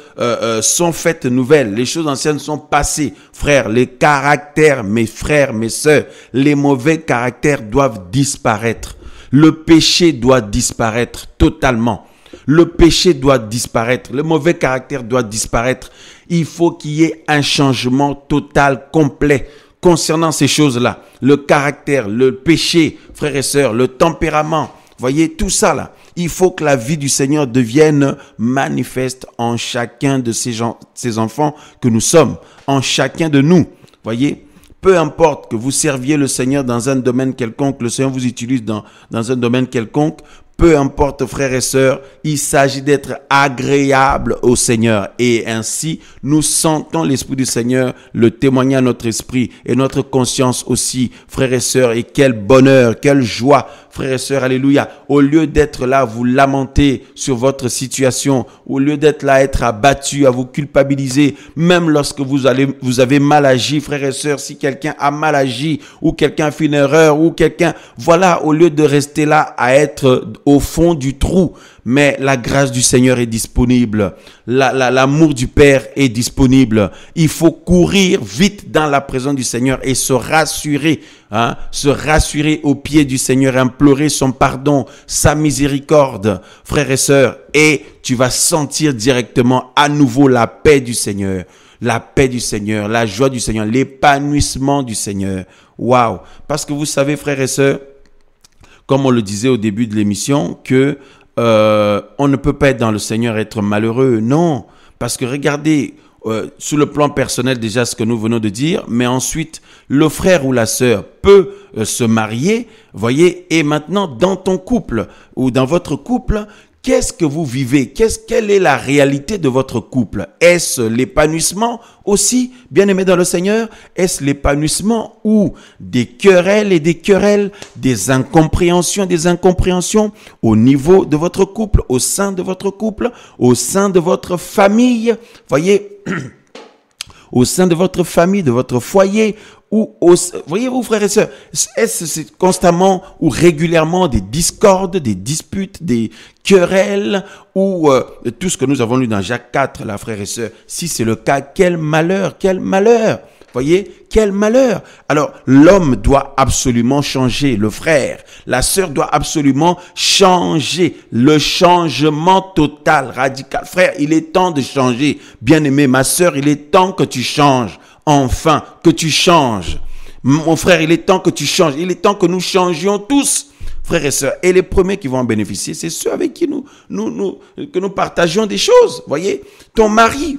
sont faites nouvelles. Les choses anciennes sont passées. Frères, les caractères, mes frères, mes sœurs, les mauvais caractères doivent disparaître. Le péché doit disparaître totalement. Le péché doit disparaître. Le mauvais caractère doit disparaître. Il faut qu'il y ait un changement total, complet concernant ces choses-là. Le caractère, le péché, frères et sœurs, le tempérament. Voyez, tout ça là. Il faut que la vie du Seigneur devienne manifeste en chacun de ces enfants que nous sommes, en chacun de nous. Voyez, peu importe que vous serviez le Seigneur dans un domaine quelconque, le Seigneur vous utilise dans un domaine quelconque, peu importe, frères et sœurs, il s'agit d'être agréable au Seigneur. Et ainsi, nous sentons l'Esprit du Seigneur le témoigner à notre esprit et notre conscience aussi, frères et sœurs. Et quel bonheur, quelle joie, frères et sœurs, alléluia. Au lieu d'être là, vous lamenter sur votre situation, au lieu d'être là, être abattu, à vous culpabiliser, même lorsque vous avez mal agi, frères et sœurs, si quelqu'un a mal agi, ou quelqu'un a fait une erreur, ou quelqu'un, voilà, au lieu de rester là à être au fond du trou, mais la grâce du Seigneur est disponible, l'amour du Père est disponible. Il faut courir vite dans la présence du Seigneur et se rassurer aux pieds du Seigneur, implorer son pardon, sa miséricorde, frères et sœurs, et tu vas sentir directement à nouveau la paix du Seigneur, la joie du Seigneur, l'épanouissement du Seigneur. Waouh! Parce que vous savez, frères et sœurs, comme on le disait au début de l'émission, que on ne peut pas être dans le Seigneur et être malheureux. Non, parce que regardez, sur le plan personnel déjà ce que nous venons de dire, mais ensuite le frère ou la sœur peut se marier, voyez, et maintenant dans ton couple ou dans votre couple, qu'est-ce que vous vivez? Quelle est la réalité de votre couple? Est-ce l'épanouissement aussi, bien-aimé dans le Seigneur? Est-ce l'épanouissement ou des querelles et des querelles, des incompréhensions au niveau de votre couple, au sein de votre couple, au sein de votre famille? Voyez, au sein de votre famille, de votre foyer, voyez-vous, frères et sœurs, est-ce c'est constamment ou régulièrement des discordes, des disputes, des querelles, ou tout ce que nous avons lu dans Jacques 4, là, frères et sœurs? Si c'est le cas, quel malheur, quel malheur! Voyez, quel malheur! Alors, l'homme doit absolument changer, le frère, la sœur doit absolument changer, le changement total, radical. Frère, il est temps de changer. Bien-aimé, ma sœur, il est temps que tu changes. Enfin, que tu changes. Mon frère, il est temps que tu changes. Il est temps que nous changions tous, frères et sœurs. Et les premiers qui vont en bénéficier, c'est ceux avec qui que nous partageons des choses. Voyez, ton mari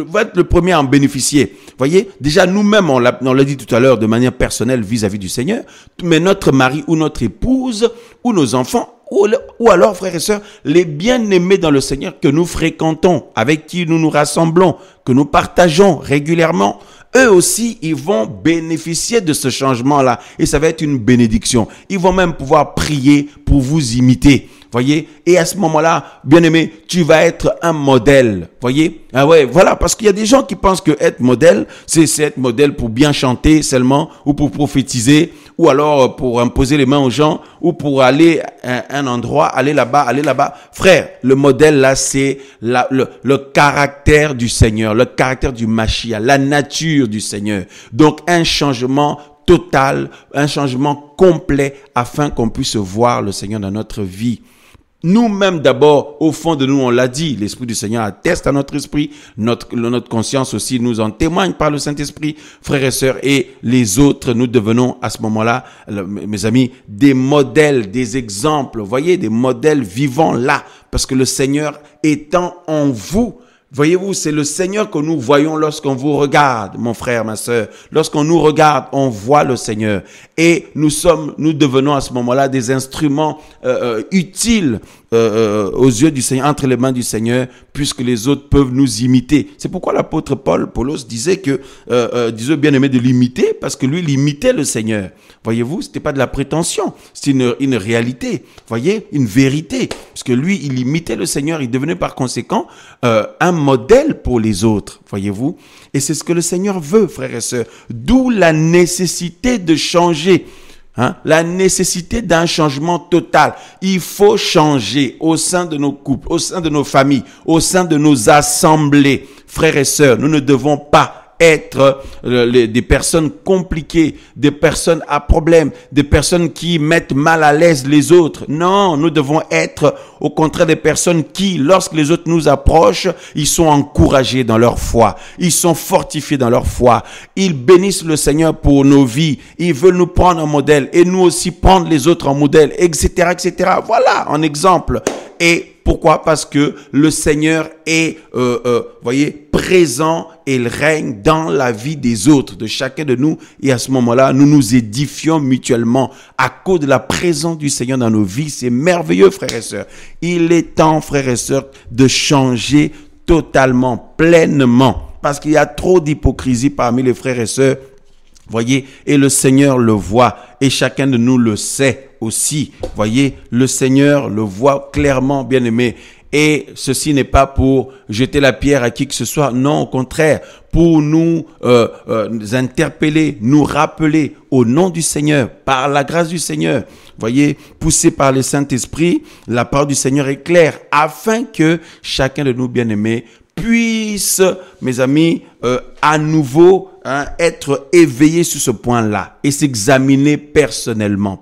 va être le premier à en bénéficier. Voyez, déjà nous-mêmes, on l'a dit tout à l'heure de manière personnelle vis-à-vis du Seigneur, mais notre mari ou notre épouse ou nos enfants, ou alors, frères et sœurs, les bien-aimés dans le Seigneur que nous fréquentons, avec qui nous nous rassemblons, que nous partageons régulièrement, eux aussi, ils vont bénéficier de ce changement-là. Et ça va être une bénédiction. Ils vont même pouvoir prier pour vous imiter. Voyez? Et à ce moment-là, bien-aimé, tu vas être un modèle. Voyez? Ah ouais, voilà. Parce qu'il y a des gens qui pensent que être modèle, c'est être modèle pour bien chanter seulement, ou pour prophétiser, ou alors pour imposer les mains aux gens, ou pour aller à un endroit, aller là-bas. Frère, le modèle là, c'est le caractère du Seigneur, le caractère du Mashiach, la nature du Seigneur. Donc, un changement total, un changement complet afin qu'on puisse voir le Seigneur dans notre vie. Nous-mêmes d'abord, au fond de nous, on l'a dit, l'Esprit du Seigneur atteste à notre esprit, notre conscience aussi nous en témoigne par le Saint-Esprit, frères et sœurs, et les autres, nous devenons à ce moment-là, mes amis, des modèles, des exemples, voyez, des modèles vivants là, parce que le Seigneur étant en vous. Voyez-vous, c'est le Seigneur que nous voyons lorsqu'on vous regarde, mon frère, ma sœur. Lorsqu'on nous regarde, on voit le Seigneur. Et nous devenons à ce moment-là des instruments utiles aux yeux du Seigneur, entre les mains du Seigneur, puisque les autres peuvent nous imiter. C'est pourquoi l'apôtre Paulos disait disait bien aimé de l'imiter, parce que lui, il imitait le Seigneur. Voyez-vous, c'était pas de la prétention, c'est une réalité, voyez, une vérité. Parce que lui, il imitait le Seigneur, il devenait par conséquent un modèle pour les autres, voyez-vous. Et c'est ce que le Seigneur veut, frères et sœurs. D'où la nécessité de changer. La nécessité d'un changement total. Il faut changer au sein de nos couples, au sein de nos familles, au sein de nos assemblées. Frères et sœurs, nous ne devons pas être des personnes compliquées, des personnes à problème, des personnes qui mettent mal à l'aise les autres. Non, nous devons être au contraire des personnes qui, lorsque les autres nous approchent, ils sont encouragés dans leur foi, ils sont fortifiés dans leur foi, ils bénissent le Seigneur pour nos vies, ils veulent nous prendre en modèle et nous aussi prendre les autres en modèle, etc., etc. Voilà, en exemple. Et pourquoi? Parce que le Seigneur est, voyez, présent et il règne dans la vie des autres, de chacun de nous. Et à ce moment-là, nous nous édifions mutuellement à cause de la présence du Seigneur dans nos vies. C'est merveilleux, frères et sœurs. Il est temps, frères et sœurs, de changer totalement, pleinement, parce qu'il y a trop d'hypocrisie parmi les frères et sœurs. Voyez, et le Seigneur le voit, et chacun de nous le sait aussi. Voyez, le Seigneur le voit clairement, bien aimé. Et ceci n'est pas pour jeter la pierre à qui que ce soit. Non, au contraire, pour nous interpeller, nous rappeler au nom du Seigneur, par la grâce du Seigneur. Voyez, poussé par le Saint-Esprit, la parole du Seigneur est claire, afin que chacun de nous, bien-aimés, puisse, mes amis, à nouveau être éveillé sur ce point-là et s'examiner personnellement.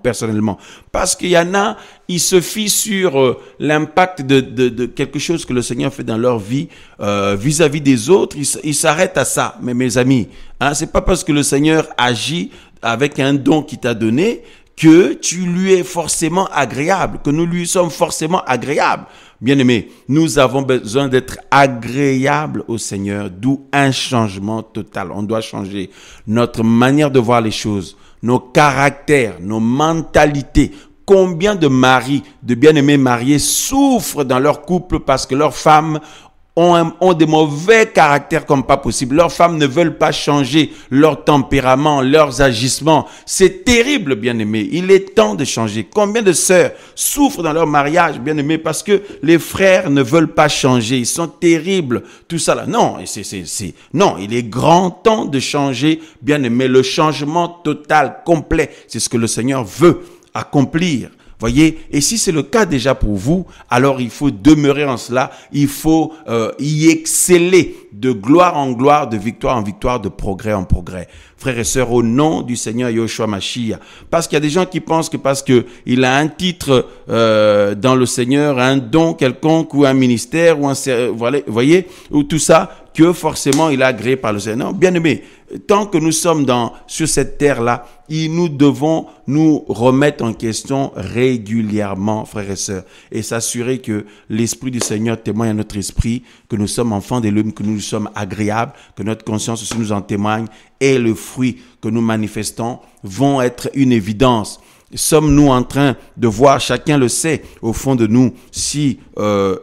Parce qu'il y en a, ils se fient sur l'impact de quelque chose que le Seigneur fait dans leur vie vis-à-vis des autres. Ils s'arrêtent à ça. Mais mes amis, c'est pas parce que le Seigneur agit avec un don qu'il t'a donné que tu lui es forcément agréable, que nous lui sommes forcément agréables. Bien-aimés, nous avons besoin d'être agréables au Seigneur, d'où un changement total. On doit changer notre manière de voir les choses, nos caractères, nos mentalités. Combien de maris, de bien-aimés mariés souffrent dans leur couple parce que leurs femmes ont des mauvais caractères comme pas possible. Leurs femmes ne veulent pas changer leur tempérament, leurs agissements. C'est terrible, bien-aimés. Il est temps de changer. Combien de sœurs souffrent dans leur mariage, bien-aimés, parce que les frères ne veulent pas changer. Ils sont terribles. Tout ça là. Non, non, il est grand temps de changer, bien-aimés. Le changement total, complet, c'est ce que le Seigneur veut accomplir. Voyez, et si c'est le cas déjà pour vous, alors il faut demeurer en cela, il faut y exceller de gloire en gloire, de victoire en victoire, de progrès en progrès. Frères et sœurs, au nom du Seigneur Yeshua Mashiach, parce qu'il y a des gens qui pensent que parce que il a un titre dans le Seigneur, un don quelconque ou un ministère ou voyez, ou tout ça, que forcément il a agréé par le Seigneur. Non, bien aimé, tant que nous sommes sur cette terre-là, nous devons nous remettre en question régulièrement, frères et sœurs, et s'assurer que l'Esprit du Seigneur témoigne à notre esprit, que nous sommes enfants d'Élohim, que nous sommes agréables, que notre conscience aussi nous en témoigne, et le fruit que nous manifestons vont être une évidence. Sommes-nous en train de voir, chacun le sait au fond de nous, si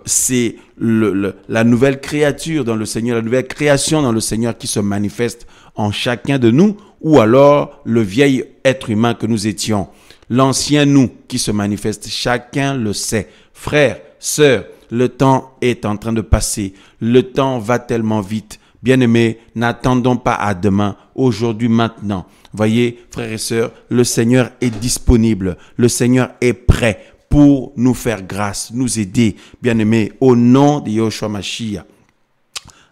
c'est la nouvelle créature dans le Seigneur, la nouvelle création dans le Seigneur qui se manifeste en chacun de nous, ou alors le vieil être humain que nous étions, l'ancien nous qui se manifeste, chacun le sait. Frères, sœurs, le temps est en train de passer, le temps va tellement vite. Bien-aimés, n'attendons pas à demain, aujourd'hui, maintenant. Voyez, frères et sœurs, le Seigneur est disponible, le Seigneur est prêt pour nous faire grâce, nous aider, bien-aimés, au nom de Yeshua Mashiach.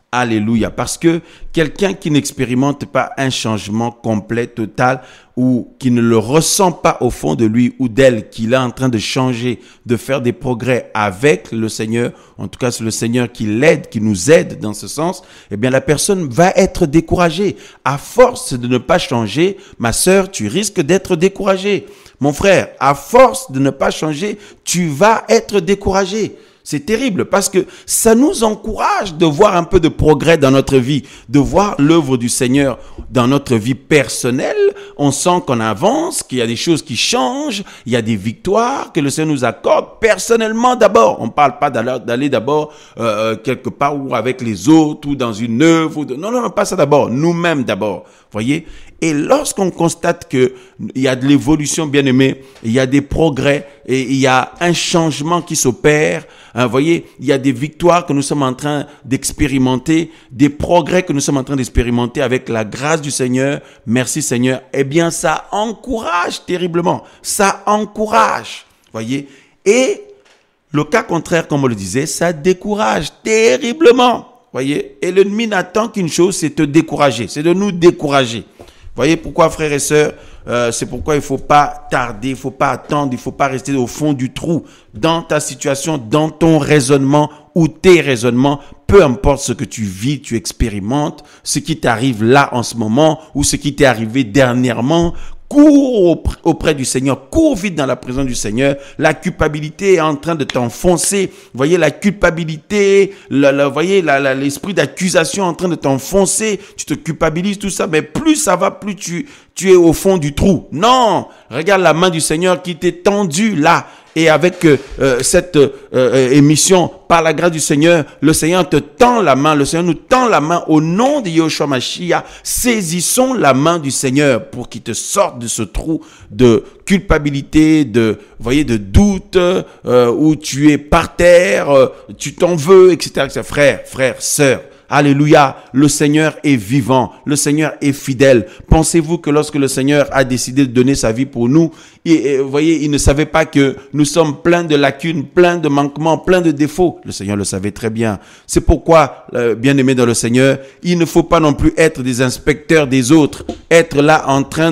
Alléluia. Parce que quelqu'un qui n'expérimente pas un changement complet, total, ou qui ne le ressent pas au fond de lui ou d'elle, qu'il est en train de changer, de faire des progrès avec le Seigneur, en tout cas c'est le Seigneur qui l'aide, qui nous aide dans ce sens, eh bien la personne va être découragée. À force de ne pas changer, ma sœur, tu risques d'être découragée. Mon frère, à force de ne pas changer, tu vas être découragé. C'est terrible parce que ça nous encourage de voir un peu de progrès dans notre vie, de voir l'œuvre du Seigneur dans notre vie personnelle. On sent qu'on avance, qu'il y a des choses qui changent, il y a des victoires que le Seigneur nous accorde personnellement d'abord. On ne parle pas d'aller d'abord quelque part ou avec les autres ou dans une œuvre. Non, pas ça d'abord. Nous-mêmes d'abord. Voyez? Et lorsqu'on constate qu'il y a de l'évolution, bien aimé, il y a des progrès et il y a un changement qui s'opère, voyez, il y a des victoires que nous sommes en train d'expérimenter, des progrès que nous sommes en train d'expérimenter avec la grâce du Seigneur. Merci Seigneur. Eh bien, ça encourage terriblement. Ça encourage, voyez. Et le cas contraire, comme on le disait, ça décourage terriblement, voyez. Et l'ennemi n'attend qu'une chose, c'est te décourager, c'est de nous décourager. Voyez pourquoi, frères et sœurs, c'est pourquoi il ne faut pas tarder, il ne faut pas attendre, il ne faut pas rester au fond du trou dans ta situation, dans ton raisonnement ou tes raisonnements, peu importe ce que tu vis, tu expérimentes, ce qui t'arrive là en ce moment ou ce qui t'est arrivé dernièrement. Cours auprès du Seigneur, cours vite dans la présence du Seigneur. La culpabilité est en train de t'enfoncer. Voyez la culpabilité, voyez l'esprit d'accusation en train de t'enfoncer. Tu te culpabilises, tout ça, mais plus ça va, plus tu es au fond du trou. Non, regarde la main du Seigneur qui t'est tendue là. Et avec cette émission, par la grâce du Seigneur, le Seigneur te tend la main, le Seigneur nous tend la main au nom de Yeshua Mashiach. Saisissons la main du Seigneur pour qu'il te sorte de ce trou de culpabilité, de doute, où tu es par terre, tu t'en veux, etc. Frères, sœurs, Alléluia, le Seigneur est vivant, le Seigneur est fidèle. Pensez-vous que lorsque le Seigneur a décidé de donner sa vie pour nous, vous voyez, il ne savait pas que nous sommes pleins de lacunes, pleins de manquements, pleins de défauts. Le Seigneur le savait très bien. C'est pourquoi, bien-aimés dans le Seigneur, il ne faut pas non plus être des inspecteurs des autres, être là en train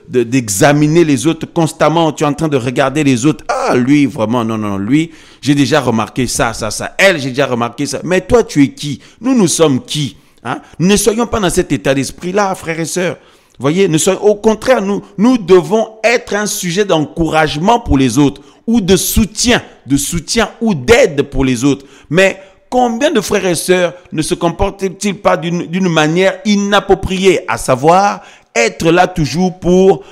d'examiner les autres constamment. Tu es en train de regarder les autres. Ah, lui, vraiment, non, lui, j'ai déjà remarqué ça. Elle, j'ai déjà remarqué ça. Mais toi, tu es qui? Nous sommes qui? Hein? Ne soyons pas dans cet état d'esprit-là, frères et sœurs. Voyez, au contraire, nous devons être un sujet d'encouragement pour les autres ou de soutien ou d'aide pour les autres. Mais combien de frères et sœurs ne se comportent-ils pas d'une manière inappropriée, à savoir être là toujours pour,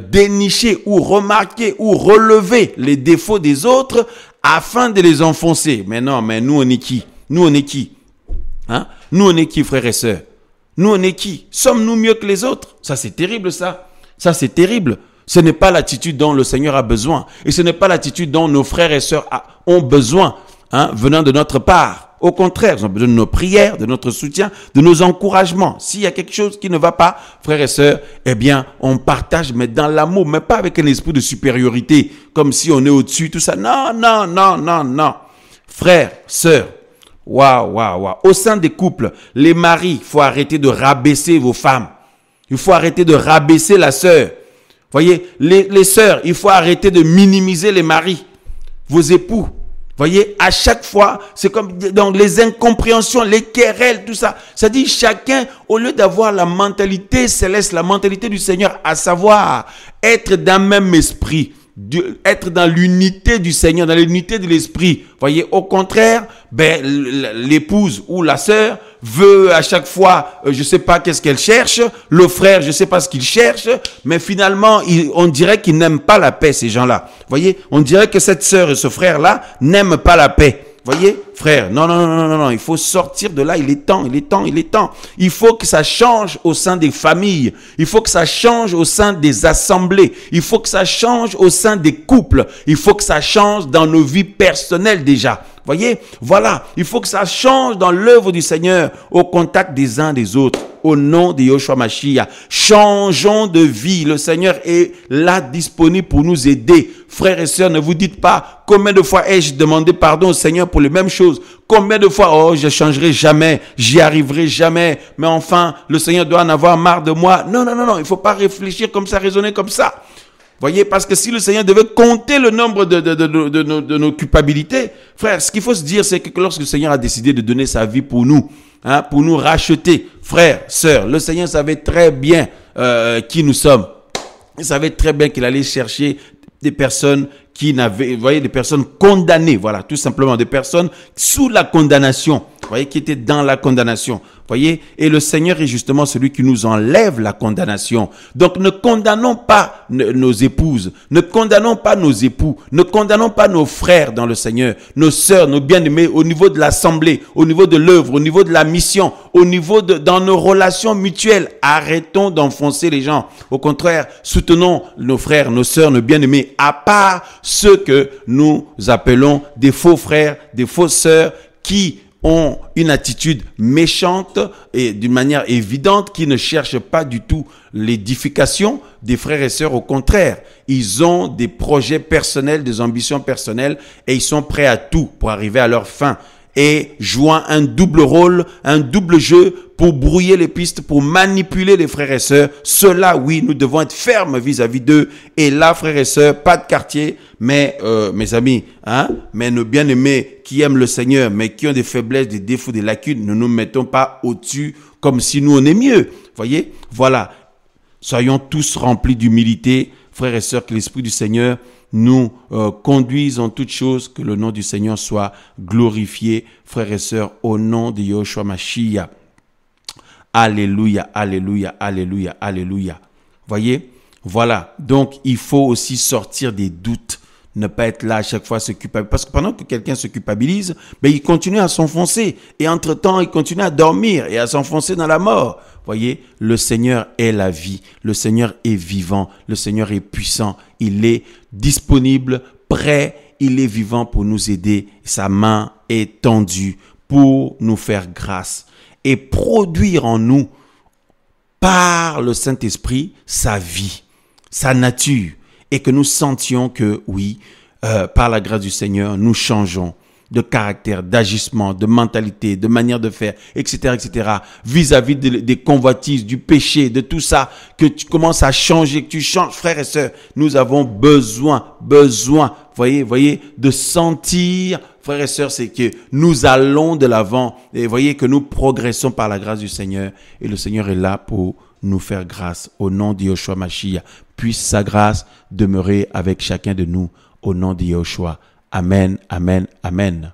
dénicher ou remarquer ou relever les défauts des autres afin de les enfoncer. Mais non, mais nous on est qui? Hein? Nous on est qui, frères et sœurs? Nous, on est qui? Sommes-nous mieux que les autres? Ça, c'est terrible, ça. Ça, c'est terrible. Ce n'est pas l'attitude dont le Seigneur a besoin. Et ce n'est pas l'attitude dont nos frères et sœurs ont besoin, venant de notre part. Au contraire, ils ont besoin de nos prières, de notre soutien, de nos encouragements. S'il y a quelque chose qui ne va pas, frères et sœurs, eh bien, on partage, mais dans l'amour, mais pas avec un esprit de supériorité, comme si on est au-dessus, tout ça. Non. Frères, sœurs, waouh. Au sein des couples, les maris, il faut arrêter de rabaisser vos femmes. Il faut arrêter de rabaisser la sœur. Voyez, les sœurs, il faut arrêter de minimiser les maris, vos époux. Voyez, à chaque fois, c'est comme dans les incompréhensions, les querelles, tout ça. Ça dit chacun, au lieu d'avoir la mentalité céleste, la mentalité du Seigneur, à savoir être d'un même esprit, être dans l'unité du Seigneur, dans l'unité de l'esprit. Voyez, au contraire, l'épouse ou la sœur veut à chaque fois, je sais pas qu'est-ce qu'elle cherche, le frère, je sais pas ce qu'il cherche, mais finalement, on dirait qu'ils n'aiment pas la paix, ces gens-là. Voyez, on dirait que cette sœur et ce frère-là n'aiment pas la paix. Voyez, frère, non, il faut sortir de là, il est temps. Il faut que ça change au sein des familles, il faut que ça change au sein des assemblées, il faut que ça change au sein des couples, il faut que ça change dans nos vies personnelles déjà. Voyez, voilà, il faut que ça change dans l'œuvre du Seigneur, au contact des uns des autres. Au nom de Yoshua Mashiach, changeons de vie. Le Seigneur est là disponible pour nous aider. Frères et sœurs, ne vous dites pas combien de fois ai-je demandé pardon au Seigneur pour les mêmes choses. Combien de fois, je changerai jamais, j'y arriverai jamais. Mais enfin, le Seigneur doit en avoir marre de moi. Non, il ne faut pas réfléchir comme ça, raisonner comme ça. Voyez, parce que si le Seigneur devait compter le nombre de nos culpabilités, frère, ce qu'il faut se dire, c'est que lorsque le Seigneur a décidé de donner sa vie pour nous racheter, frères, sœurs, le Seigneur savait très bien qui nous sommes. Il savait très bien qu'il allait chercher des personnes des personnes condamnées, voilà, tout simplement, des personnes sous la condamnation, qui étaient dans la condamnation. Voyez, et le Seigneur est justement celui qui nous enlève la condamnation. Donc ne condamnons pas nos épouses, ne condamnons pas nos époux, ne condamnons pas nos frères dans le Seigneur, nos sœurs, nos bien-aimés au niveau de l'assemblée, au niveau de l'œuvre, au niveau de la mission, au niveau dans nos relations mutuelles. Arrêtons d'enfoncer les gens. Au contraire, soutenons nos frères, nos sœurs, nos bien-aimés, à part ceux que nous appelons des faux frères, des fausses sœurs qui ont une attitude méchante et d'une manière évidente, qui ne cherchent pas du tout l'édification des frères et sœurs. Au contraire, ils ont des projets personnels, des ambitions personnelles et ils sont prêts à tout pour arriver à leur fin. Et jouant un double rôle, un double jeu pour brouiller les pistes, pour manipuler les frères et sœurs. Cela, oui, nous devons être fermes vis-à-vis d'eux. Et là, frères et sœurs, pas de quartier, mais mes amis, mais nos bien-aimés qui aiment le Seigneur, mais qui ont des faiblesses, des défauts, des lacunes, ne nous mettons pas au-dessus comme si nous on est mieux. Voyez, voilà. Soyons tous remplis d'humilité, frères et sœurs, que l'Esprit du Seigneur nous conduise en toutes choses, que le nom du Seigneur soit glorifié, frères et sœurs, au nom de Yoshua Mashiach. Alléluia, alléluia, alléluia, alléluia. Voyez, voilà. Donc, il faut aussi sortir des doutes. Ne pas être là à chaque fois se culpabiliser. Parce que pendant que quelqu'un se culpabilise, il continue à s'enfoncer. Et entre-temps, il continue à dormir et à s'enfoncer dans la mort. Voyez, le Seigneur est la vie. Le Seigneur est vivant. Le Seigneur est puissant. Il est disponible, prêt. Il est vivant pour nous aider. Sa main étendu pour nous faire grâce et produire en nous, par le Saint-Esprit, sa vie, sa nature, et que nous sentions que, oui, par la grâce du Seigneur, nous changeons de caractère, d'agissement, de mentalité, de manière de faire, etc., etc., vis-à-vis des convoitises, du péché, de tout ça, que tu commences à changer, que tu changes, frères et sœurs. Nous avons besoin, voyez, de sentir, frères et sœurs, c'est que nous allons de l'avant, et voyez que nous progressons par la grâce du Seigneur, et le Seigneur est là pour nous faire grâce. Au nom de Yeshua Mashiach, puisse sa grâce demeurer avec chacun de nous, au nom de Yeshua. Amen, amen, amen.